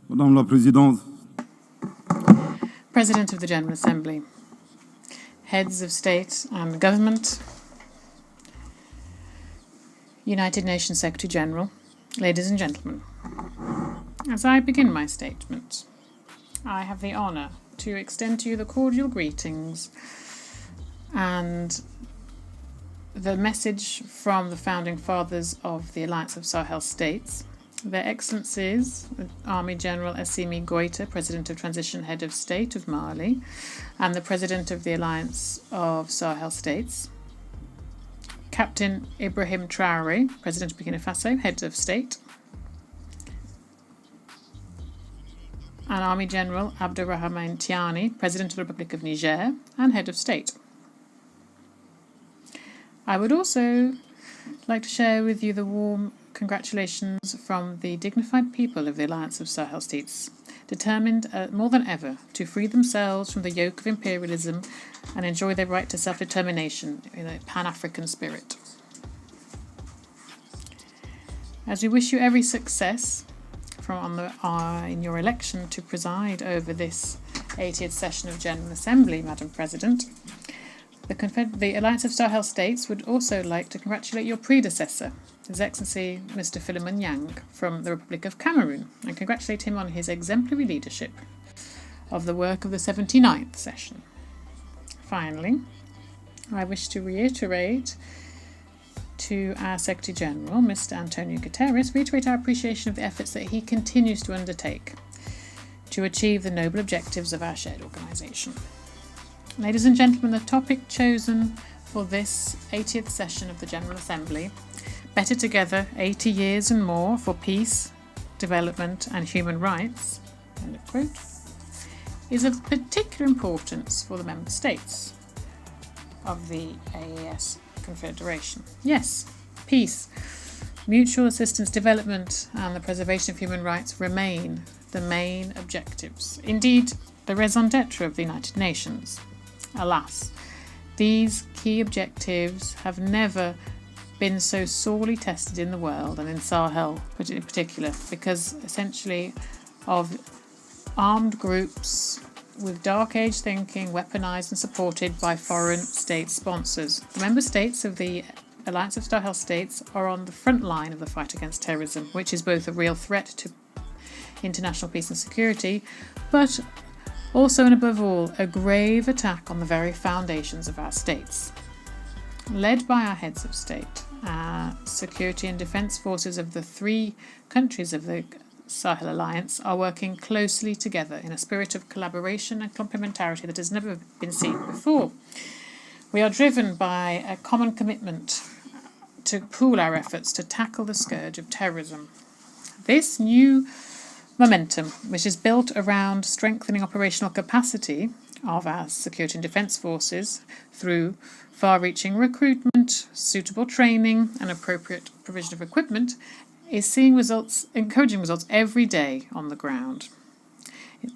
Madame la Présidente, President of the General Assembly, heads of state and government, United Nations Secretary General, ladies and gentlemen. As I begin my statement, I have the honour to extend to you the cordial greetings and the message from the founding fathers of the Alliance of Sahel States, Their Excellencies, Army General Assimi Goïta, President of Transition Head of State of Mali, and the President of the Alliance of Sahel States, Captain Ibrahim Traore, President of Burkina Faso, Head of State, and Army General Abdurrahman Tiani, President of the Republic of Niger and Head of State. I would also like to share with you the warm congratulations from the dignified people of the Alliance of Sahel States, determined more than ever to free themselves from the yoke of imperialism and enjoy their right to self-determination in a Pan-African spirit. As we wish you every success in your election to preside over this 80th session of General Assembly, Madam President, the Alliance of Sahel States would also like to congratulate your predecessor, His Excellency Mr. Philemon Yang from the Republic of Cameroon, and congratulate him on his exemplary leadership of the work of the 79th session. Finally, I wish to reiterate to our Secretary General, Mr. Antonio Guterres, reiterate our appreciation of the efforts that he continues to undertake to achieve the noble objectives of our shared organisation. Ladies and gentlemen, the topic chosen for this 80th session of the General Assembly, Better Together, 80 Years and More for Peace, Development and Human Rights, end of quote, is of particular importance for the Member States of the AES Confederation. Yes, peace, mutual assistance, development and the preservation of human rights remain the main objectives. Indeed, the raison d'etre of the United Nations. Alas, these key objectives have never been so sorely tested in the world, and in Sahel in particular, because essentially of armed groups with dark age thinking, weaponised and supported by foreign state sponsors. The member states of the Alliance of Sahel States are on the front line of the fight against terrorism, which is both a real threat to international peace and security, but also and above all, a grave attack on the very foundations of our states. Led by our heads of state, our security and defence forces of the three countries of the Sahel Alliance are working closely together in a spirit of collaboration and complementarity that has never been seen before. We are driven by a common commitment to pool our efforts to tackle the scourge of terrorism. This new momentum, which is built around strengthening operational capacity of our security and defence forces through far-reaching recruitment, suitable training and appropriate provision of equipment, is seeing encouraging results every day on the ground.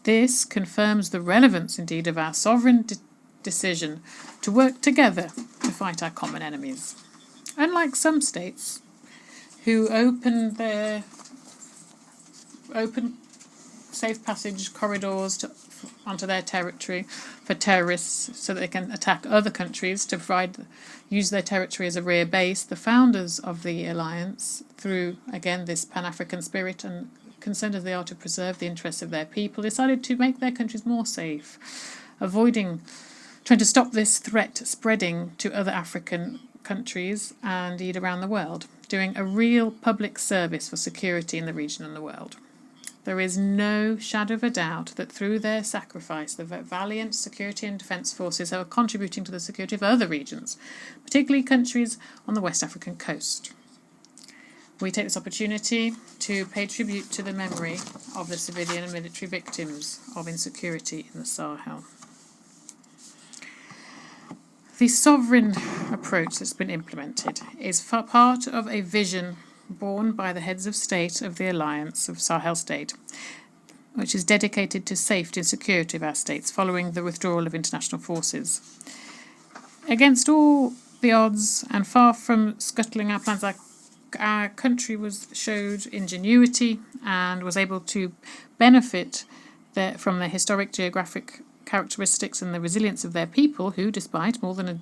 This confirms the relevance indeed of our sovereign decision to work together to fight our common enemies. Unlike some states who open safe passage corridors onto their territory for terrorists so that they can attack other countries to use their territory as a rear base, the founders of the alliance, through again this Pan-African spirit and concerned as they are to preserve the interests of their people, decided to make their countries more safe, trying to stop this threat spreading to other African countries and indeed around the world, doing a real public service for security in the region and the world. There is no shadow of a doubt that through their sacrifice, the valiant security and defence forces are contributing to the security of other regions, particularly countries on the West African coast. We take this opportunity to pay tribute to the memory of the civilian and military victims of insecurity in the Sahel. The sovereign approach that's been implemented is part of a vision borne by the heads of state of the Alliance of Sahel State, which is dedicated to safety and security of our states following the withdrawal of international forces. Against all the odds and far from scuttling our plans our country showed ingenuity and was able to benefit from their historic geographic characteristics and the resilience of their people, who, despite more than a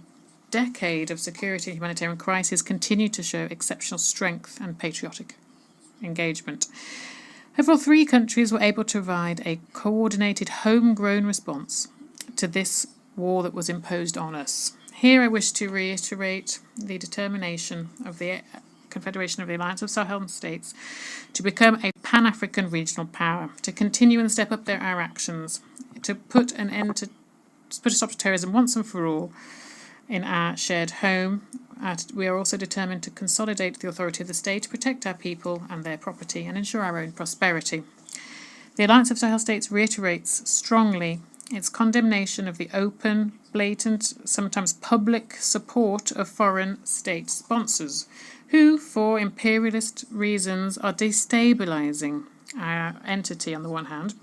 decade of security and humanitarian crisis, continue to show exceptional strength and patriotic engagement. Overall, 3 countries were able to provide a coordinated, homegrown response to this war that was imposed on us. Here I wish to reiterate the determination of the Confederation of the Alliance of Sahel States to become a Pan-African regional power, to continue and step up our actions, to put a stop to terrorism once and for all in our shared home. We are also determined to consolidate the authority of the state, to protect our people and their property, and ensure our own prosperity. The Alliance of Sahel States reiterates strongly its condemnation of the open, blatant, sometimes public support of foreign state sponsors, who, for imperialist reasons, are destabilising our entity on the one hand,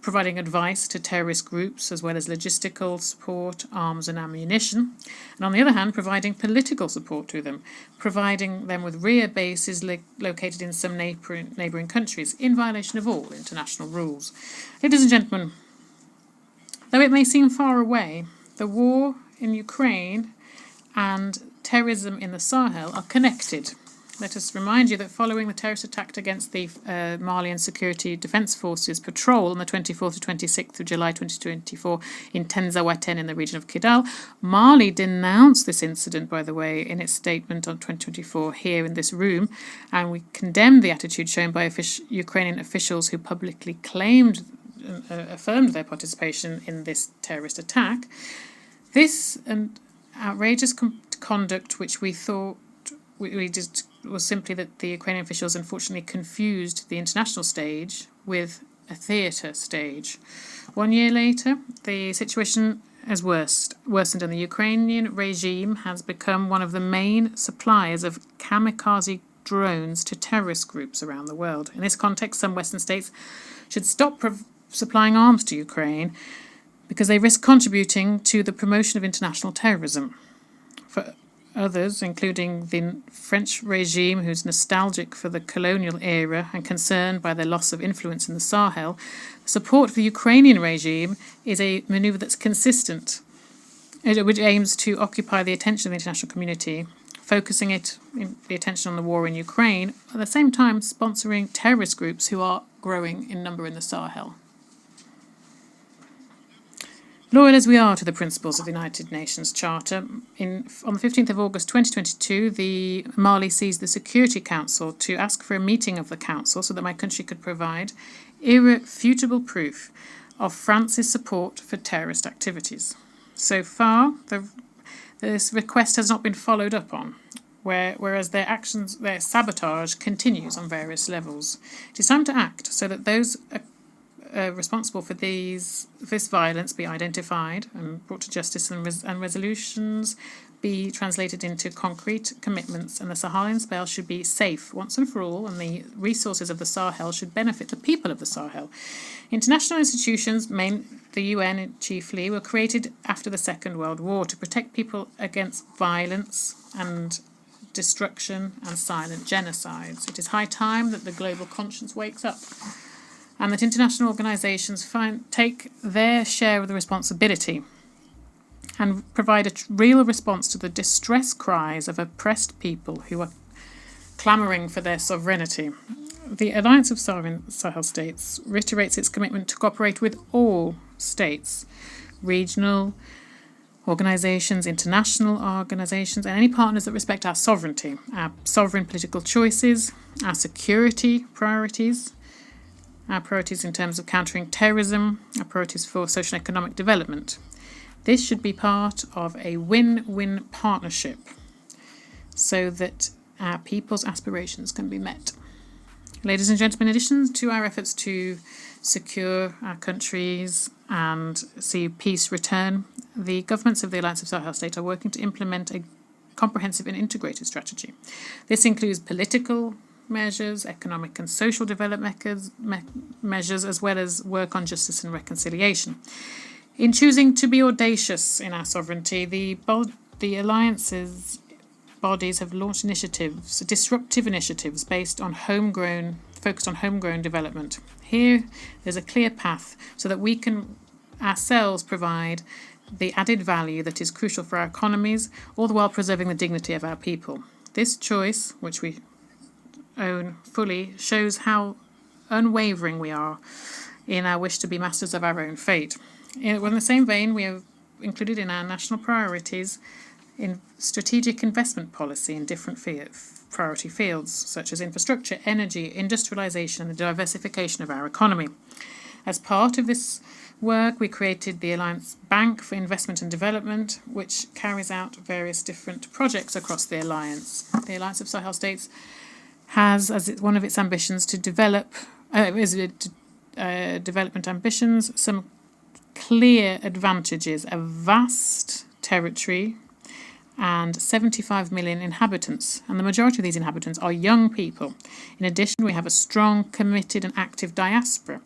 providing advice to terrorist groups as well as logistical support, arms and ammunition, and on the other hand providing political support to them, providing them with rear bases located in some neighbouring countries in violation of all international rules. Ladies and gentlemen, though it may seem far away, the war in Ukraine and terrorism in the Sahel are connected. Let us remind you that following the terrorist attack against the Malian Security Defence Forces patrol on the 24th to 26th of July 2024 in Tenzawaten in the region of Kidal, Mali denounced this incident, by the way, in its statement on 2024 here in this room, and we condemned the attitude shown by Ukrainian officials who publicly affirmed their participation in this terrorist attack. This outrageous conduct, which we thought we did, was simply that the Ukrainian officials unfortunately confused the international stage with a theatre stage. 1 year later, the situation has worsened, and the Ukrainian regime has become one of the main suppliers of kamikaze drones to terrorist groups around the world. In this context, some Western states should stop supplying arms to Ukraine because they risk contributing to the promotion of international terrorism. For others, including the French regime, who's nostalgic for the colonial era and concerned by their loss of influence in the Sahel, support for the Ukrainian regime is a manoeuvre that's consistent, which aims to occupy the attention of the international community, focusing the attention on the war in Ukraine, at the same time sponsoring terrorist groups who are growing in number in the Sahel. Loyal as we are to the principles of the United Nations Charter, on the 15th of August 2022, Mali seized the Security Council to ask for a meeting of the Council so that my country could provide irrefutable proof of France's support for terrorist activities. So far, this request has not been followed up on, whereas their sabotage continues on various levels. It is time to act so that those responsible for this violence be identified and brought to justice, and resolutions be translated into concrete commitments, and the Sahelian Sahel should be safe once and for all, and the resources of the Sahel should benefit the people of the Sahel. International institutions, the UN chiefly, were created after the Second World War to protect people against violence and destruction and silent genocides. It is high time that the global conscience wakes up, and that international organisations take their share of the responsibility and provide a real response to the distress cries of oppressed people who are clamouring for their sovereignty. The Alliance of Sahel States reiterates its commitment to cooperate with all states, regional organisations, international organisations, and any partners that respect our sovereignty, our sovereign political choices, our security priorities, our priorities in terms of countering terrorism, our priorities for social and economic development. This should be part of a win-win partnership so that our people's aspirations can be met. Ladies and gentlemen, in addition to our efforts to secure our countries and see peace return, the governments of the Alliance of Sahel States are working to implement a comprehensive and integrated strategy. This includes political measures, economic and social development measures, as well as work on justice and reconciliation. In choosing to be audacious in our sovereignty, the alliances bodies have launched initiatives, disruptive initiatives focused on homegrown development. Here, there's a clear path so that we can ourselves provide the added value that is crucial for our economies, all the while preserving the dignity of our people. This choice, which we own fully, shows how unwavering we are in our wish to be masters of our own fate. In the same vein, we have included in our national priorities in strategic investment policy in different priority fields, such as infrastructure, energy, industrialisation and the diversification of our economy. As part of this work, we created the Alliance Bank for Investment and Development, which carries out various different projects across the Alliance. The Alliance of Sahel States has as one of its ambitions to develop development ambitions some clear advantages: a vast territory and 75 million inhabitants, and the majority of these inhabitants are young people. In addition, we have a strong, committed and active diaspora.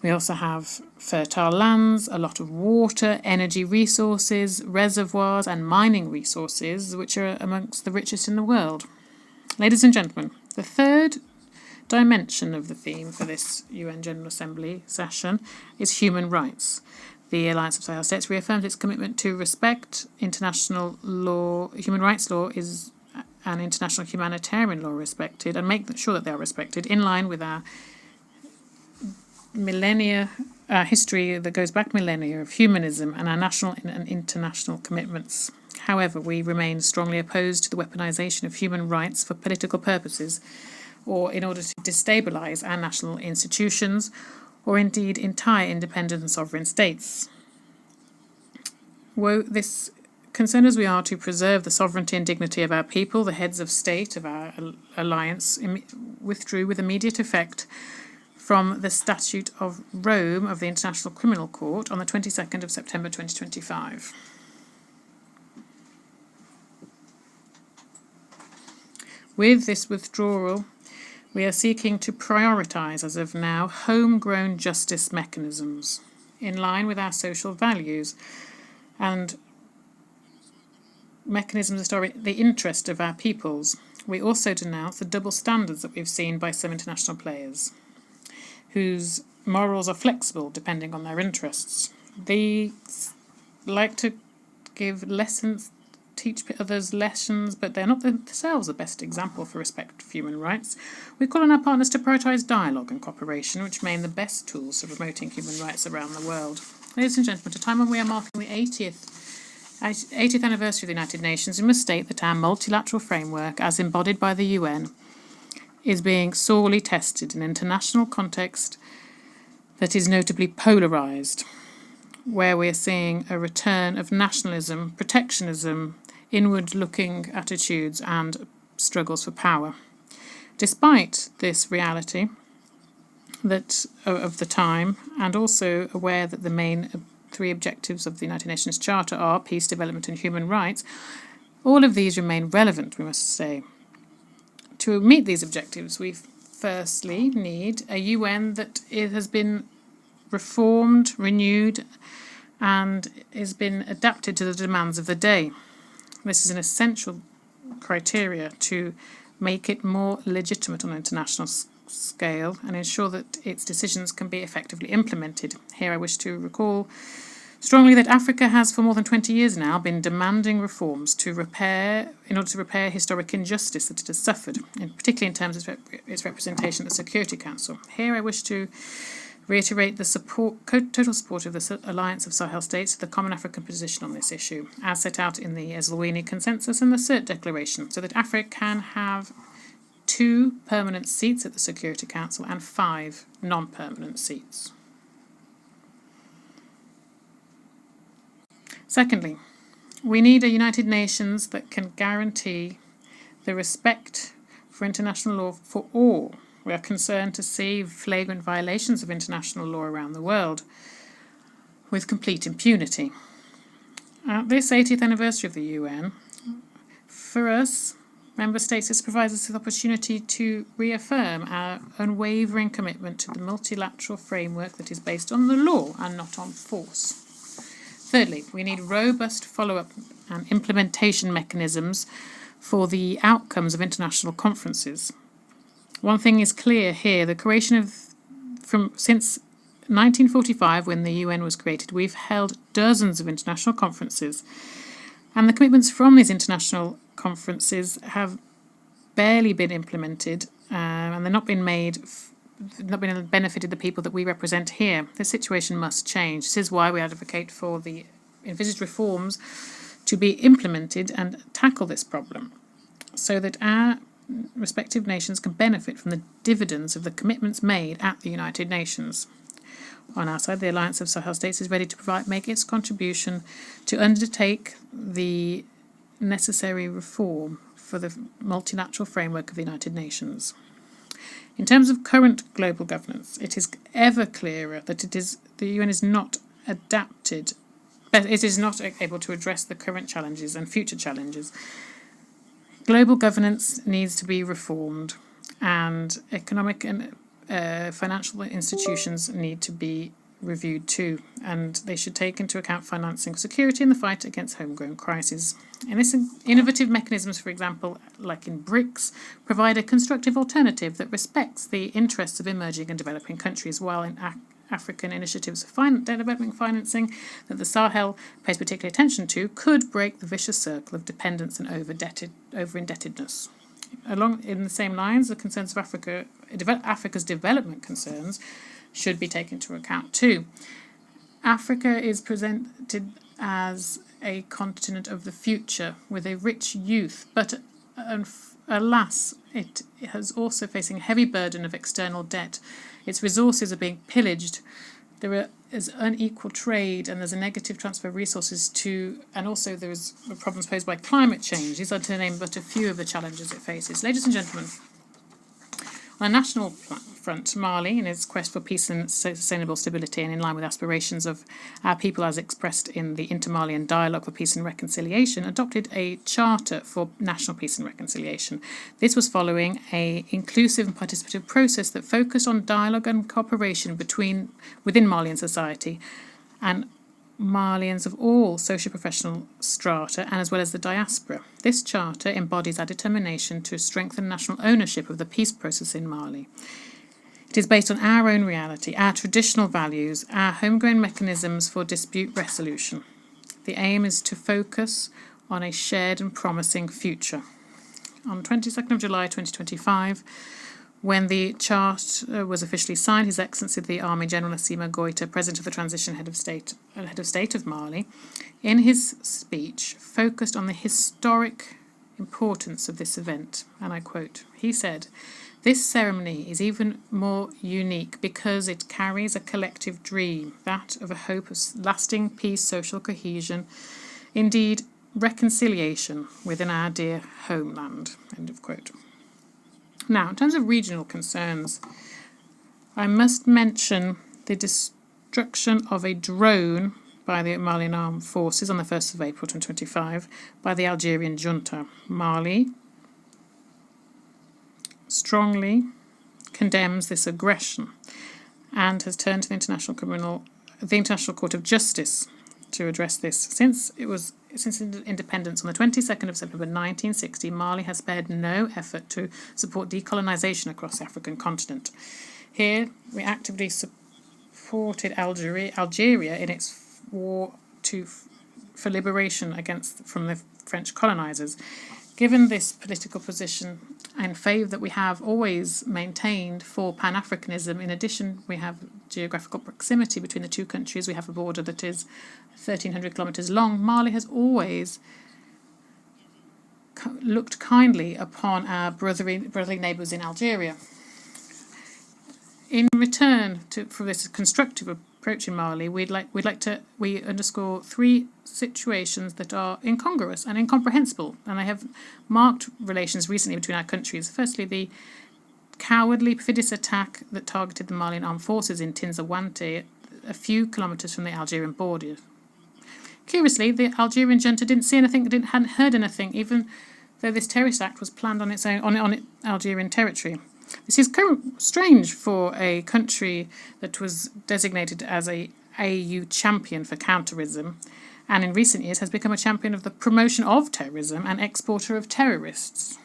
We also have fertile lands, a lot of water, energy resources, reservoirs and mining resources, which are amongst the richest in the world. Ladies and gentlemen, the third dimension of the theme for this UN General Assembly session is human rights. The Alliance of Sahel States reaffirms its commitment to respect international law. Human rights law is an international humanitarian law respected, and make sure that they are respected in line with our history that goes back millennia of humanism and our national and international commitments. However, we remain strongly opposed to the weaponization of human rights for political purposes or in order to destabilize our national institutions or indeed entire independent and sovereign states. This, concerned as we are to preserve the sovereignty and dignity of our people, the heads of state of our alliance withdrew with immediate effect from the Statute of Rome of the International Criminal Court on the 22nd of September 2025. With this withdrawal, we are seeking to prioritise, as of now, homegrown justice mechanisms in line with our social values and mechanisms that are in the interest of our peoples. We also denounce the double standards that we've seen by some international players, whose morals are flexible depending on their interests. They like to give lessons, teach others lessons, but they're not themselves the best example for respect for human rights. We call on our partners to prioritise dialogue and cooperation, which remain the best tools for promoting human rights around the world. Ladies and gentlemen, at a time when we are marking the 80th anniversary of the United Nations, we must state that our multilateral framework, as embodied by the UN, is being sorely tested in an international context that is notably polarised, where we are seeing a return of nationalism, protectionism, inward-looking attitudes and struggles for power. Despite this reality of the time, and also aware that the main three objectives of the United Nations Charter are peace, development and human rights, all of these remain relevant, we must say. To meet these objectives, we firstly need a UN that has been reformed, renewed, and has been adapted to the demands of the day. This is an essential criteria to make it more legitimate on an international scale and ensure that its decisions can be effectively implemented. Here I wish to recall strongly that Africa has for more than 20 years now been demanding reforms in order to repair historic injustice that it has suffered, and particularly in terms of its representation at the Security Council. Here I wish to reiterate the total support of the Alliance of Sahel States to the Common African position on this issue, as set out in the Eswatini Consensus and the CERT Declaration, so that Africa can have 2 permanent seats at the Security Council and 5 non-permanent seats. Secondly, we need a United Nations that can guarantee the respect for international law for all. We are concerned to see flagrant violations of international law around the world with complete impunity. At this 80th anniversary of the UN, for us, Member States, this provides us with the opportunity to reaffirm our unwavering commitment to the multilateral framework that is based on the law and not on force. Thirdly, we need robust follow-up and implementation mechanisms for the outcomes of international conferences. One thing is clear here, the creation since 1945, when the UN was created, we've held dozens of international conferences, and the commitments from these international conferences have barely been implemented, and they're not been benefited the people that we represent here. This situation must change. This is why we advocate for the envisaged reforms to be implemented and tackle this problem, so that our respective nations can benefit from the dividends of the commitments made at the United Nations. On our side, the Alliance of Sahel States is ready to make its contribution to undertake the necessary reform for the multilateral framework of the United Nations. In terms of current global governance, it is ever clearer that the UN is not adapted, but it is not able to address the current challenges and future challenges. Global governance needs to be reformed, and economic and financial institutions need to be reviewed too, and they should take into account financing security in the fight against homegrown crises. And this innovative mechanisms, for example, like in BRICS, provide a constructive alternative that respects the interests of emerging and developing countries, while in African initiatives of development financing that the Sahel pays particular attention to could break the vicious circle of dependence and over-indebtedness. Along in the same lines, the concerns of Africa's development concerns should be taken into account too. Africa is presented as a continent of the future with a rich youth, but alas, it is also facing a heavy burden of external debt. Its resources are being pillaged. There is unequal trade, and there's a negative transfer of resources and also there's problems posed by climate change. These are to name but a few of the challenges it faces. Ladies and gentlemen, on a national front, Mali, in its quest for peace and sustainable stability and in line with aspirations of our people as expressed in the Inter-Malian Dialogue for Peace and Reconciliation, adopted a charter for national peace and reconciliation. This was following an inclusive and participative process that focused on dialogue and cooperation within Malian society and Malians of all socio-professional strata, and as well as the diaspora. This charter embodies our determination to strengthen national ownership of the peace process in Mali. It is based on our own reality, our traditional values, our homegrown mechanisms for dispute resolution. The aim is to focus on a shared and promising future. On 22nd of July 2025, when the charter was officially signed, His Excellency the Army General Assimi Goïta, President of the Transition Head of State of Mali, in his speech focused on the historic importance of this event, and I quote, he said, "This ceremony is even more unique because it carries a collective dream, that of a hope of lasting peace, social cohesion, indeed reconciliation within our dear homeland." End of quote. Now, in terms of regional concerns, I must mention the destruction of a drone by the Malian Armed Forces on the 1st of April 2025 by the Algerian junta. Mali strongly condemns this aggression and has turned to the International Court of Justice to address this. Since independence on the 22nd of September 1960, Mali has spared no effort to support decolonisation across the African continent. Here, we actively supported Algeria in its war for liberation from the French colonisers. Given this political position and favour that we have always maintained for Pan-Africanism, in addition, we have geographical proximity between the two countries. We have a border that is 1,300 kilometres long. Mali has always looked kindly upon our brotherly neighbours in Algeria. In return for this constructive approach in Mali, we underscore three situations that are incongruous and incomprehensible, and they have marked relations recently between our countries. Firstly, the cowardly, perfidious attack that targeted the Malian armed forces in Tinzawante, a few kilometres from the Algerian border. Curiously, the Algerian junta didn't see anything, hadn't heard anything, even though this terrorist act was planned on its Algerian territory. This is strange for a country that was designated as a AU champion for counterterrorism and in recent years has become a champion of the promotion of terrorism and exporter of terrorists.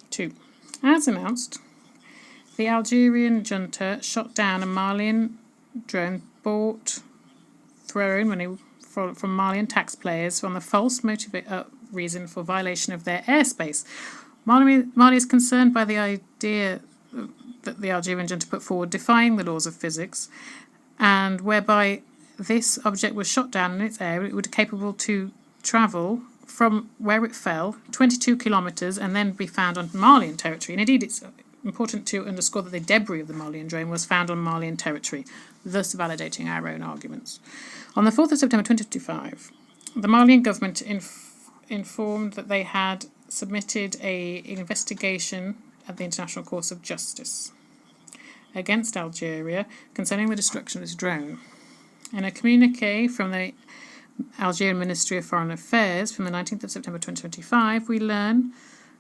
Two. As announced, the Algerian junta shot down a Malian drone bought thrown money from Malian taxpayers on the false reason for violation of their airspace. Mali is concerned by the idea that the Algerian junta put forward, defying the laws of physics, and whereby this object was shot down in its air, it would be capable to travel from where it fell 22 kilometres and then be found on Malian territory. And indeed, it's important to underscore that the debris of the Malian drone was found on Malian territory, thus validating our own arguments. On the 4th of September 2025, the Malian government informed that they had submitted an investigation at the International Court of Justice against Algeria concerning the destruction of this drone. In a communique from the Algerian Ministry of Foreign Affairs from the 19th of September 2025, we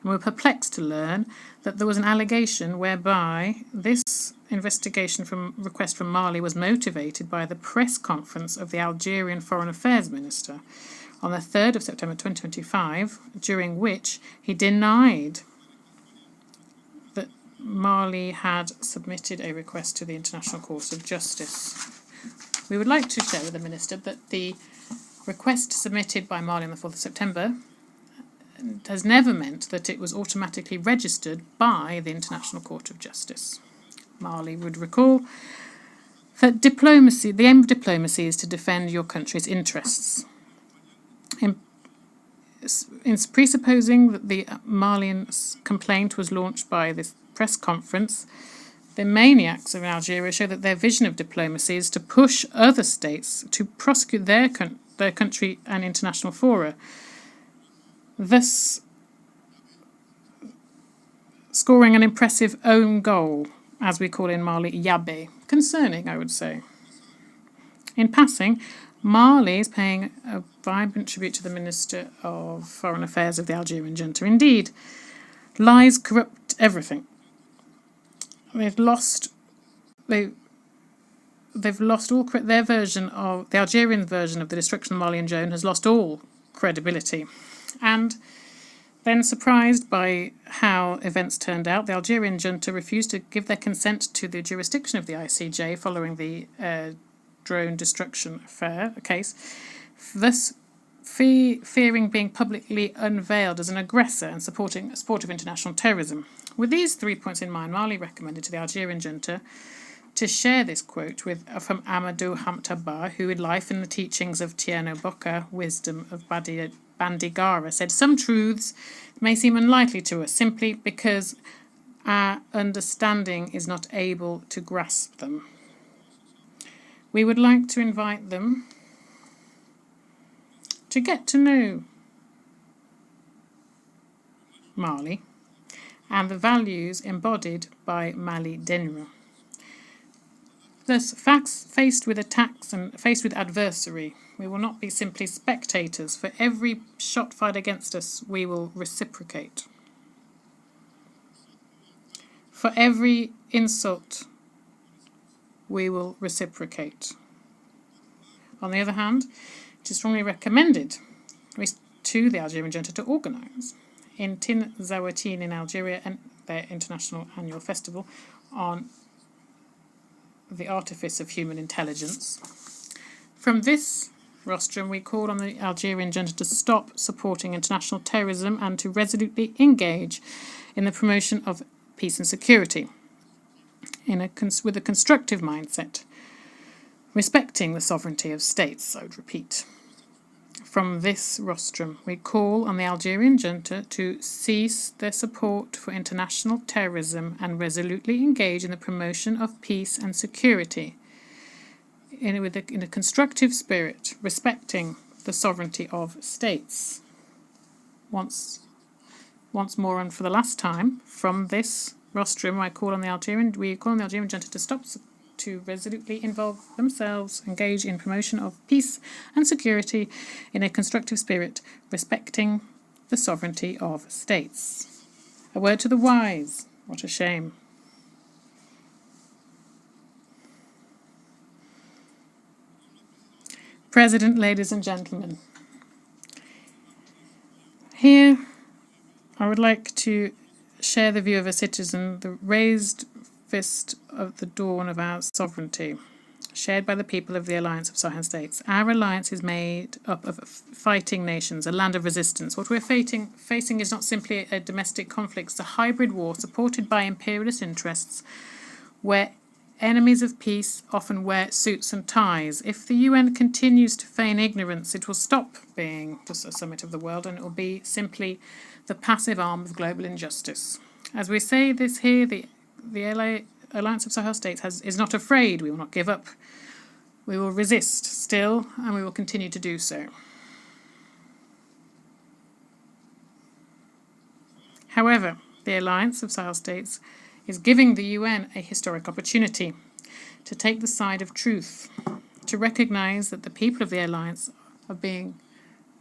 were perplexed to learn that there was an allegation whereby this investigation request from Mali was motivated by the press conference of the Algerian Foreign Affairs Minister on the 3rd of September 2025, during which he denied that Mali had submitted a request to the International Court of Justice. We would like to share with the Minister that the request submitted by Mali on the 4th of September has never meant that it was automatically registered by the International Court of Justice. Mali would recall that the aim of diplomacy is to defend your country's interests. In presupposing that the Malian complaint was launched by this press conference, the maniacs of Algeria show that their vision of diplomacy is to push other states to prosecute their country and international fora, thus scoring an impressive own goal, as we call in Mali, yabe. Concerning, I would say. In passing, Mali is paying a vibrant tribute to the Minister of Foreign Affairs of the Algerian junta. Indeed, lies corrupt everything. They've lost all their version of the Algerian version of the destruction of the Malian drone has lost all credibility. And then, surprised by how events turned out, the Algerian junta refused to give their consent to the jurisdiction of the ICJ following the drone destruction case, thus fearing being publicly unveiled as an aggressor and supporting a sport of international terrorism. With these 3 points in mind, Mali recommended to the Algerian junta to share this quote from Amadou Hamtaba, who in Life and the Teachings of Tierno Bocca, Wisdom of Bandigara, said, "Some truths may seem unlikely to us simply because our understanding is not able to grasp them. We would like to invite them to get to know Mali and the values embodied by Mali Denra. Thus, faced with attacks and faced with adversary, we will not be simply spectators. For every shot fired against us, we will reciprocate. For every insult, we will reciprocate. On the other hand, it is strongly recommended to the Algerian junta to organise in Tin Zawatin in Algeria and their international annual festival on the artifice of human intelligence. From this rostrum, we call on the Algerian junta to stop supporting international terrorism and to resolutely engage in the promotion of peace and security with a constructive mindset, respecting the sovereignty of states, I would repeat. From this rostrum, we call on the Algerian junta to cease their support for international terrorism and resolutely engage in the promotion of peace and security in a constructive spirit, respecting the sovereignty of states. Once more and for the last time, from this rostrum, we call on the Algerian junta to stop to resolutely involve themselves, engage in promotion of peace and security in a constructive spirit, respecting the sovereignty of states. A word to the wise. What a shame. President, ladies and gentlemen, here I would like to share the view of a citizen, the raised fist of the dawn of our sovereignty, shared by the people of the Alliance of Sahel States. Our alliance is made up of fighting nations, a land of resistance. What we're facing is not simply a domestic conflict, it's a hybrid war supported by imperialist interests where enemies of peace often wear suits and ties. If the UN continues to feign ignorance, it will stop being just a summit of the world and it will be simply the passive arm of global injustice. As we say this here, the Alliance of Sahel States is not afraid. We will not give up. We will resist still, and we will continue to do so. However, the Alliance of Sahel States is giving the UN a historic opportunity to take the side of truth, to recognise that the people of the Alliance are being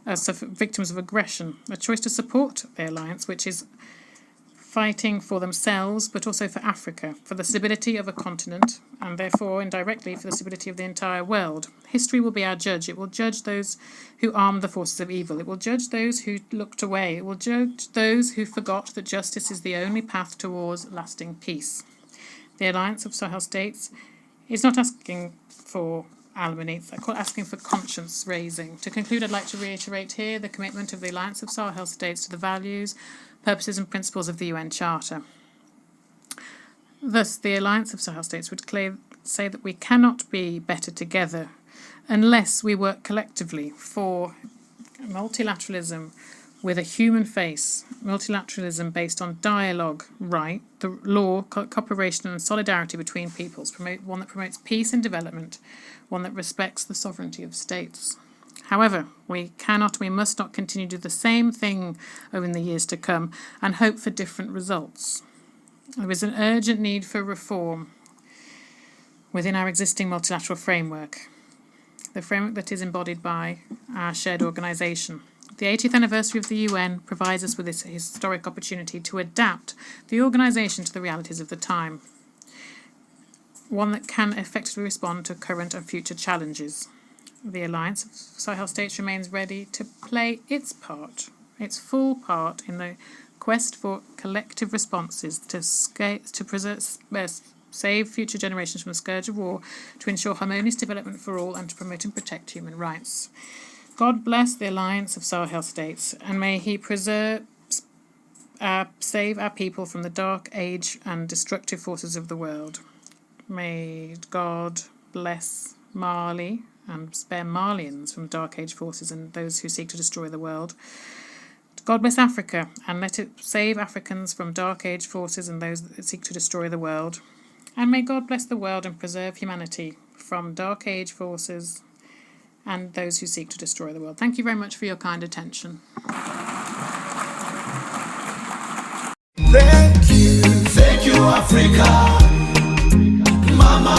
victims of aggression, a choice to support the Alliance, which is fighting for themselves, but also for Africa, for the stability of a continent, and therefore indirectly for the stability of the entire world. History will be our judge. It will judge those who armed the forces of evil. It will judge those who looked away. It will judge those who forgot that justice is the only path towards lasting peace. The Alliance of Sahel States is not asking for alimony, it's asking for conscience raising. To conclude, I'd like to reiterate here the commitment of the Alliance of Sahel States to the values, purposes and principles of the UN Charter. Thus, the Alliance of Sahel States would say that we cannot be better together unless we work collectively for multilateralism with a human face, multilateralism based on dialogue, right, the law, cooperation and solidarity between peoples, one that promotes peace and development, one that respects the sovereignty of states. However, we must not continue to do the same thing over the years to come and hope for different results. There is an urgent need for reform within our existing multilateral framework, the framework that is embodied by our shared organisation. The 80th anniversary of the UN provides us with this historic opportunity to adapt the organisation to the realities of the time, one that can effectively respond to current and future challenges. The Alliance of Sahel States remains ready to play its part, its full part in the quest for collective responses to save future generations from the scourge of war, to ensure harmonious development for all, and to promote and protect human rights. God bless the Alliance of Sahel States, and may He save our people from the dark age and destructive forces of the world. May God bless Mali and spare Malians from dark age forces and those who seek to destroy the world. God bless Africa, and let it save Africans from dark age forces and those that seek to destroy the world. And may God bless the world and preserve humanity from dark age forces and those who seek to destroy the world. Thank you very much for your kind attention. Thank you, Africa, Mama.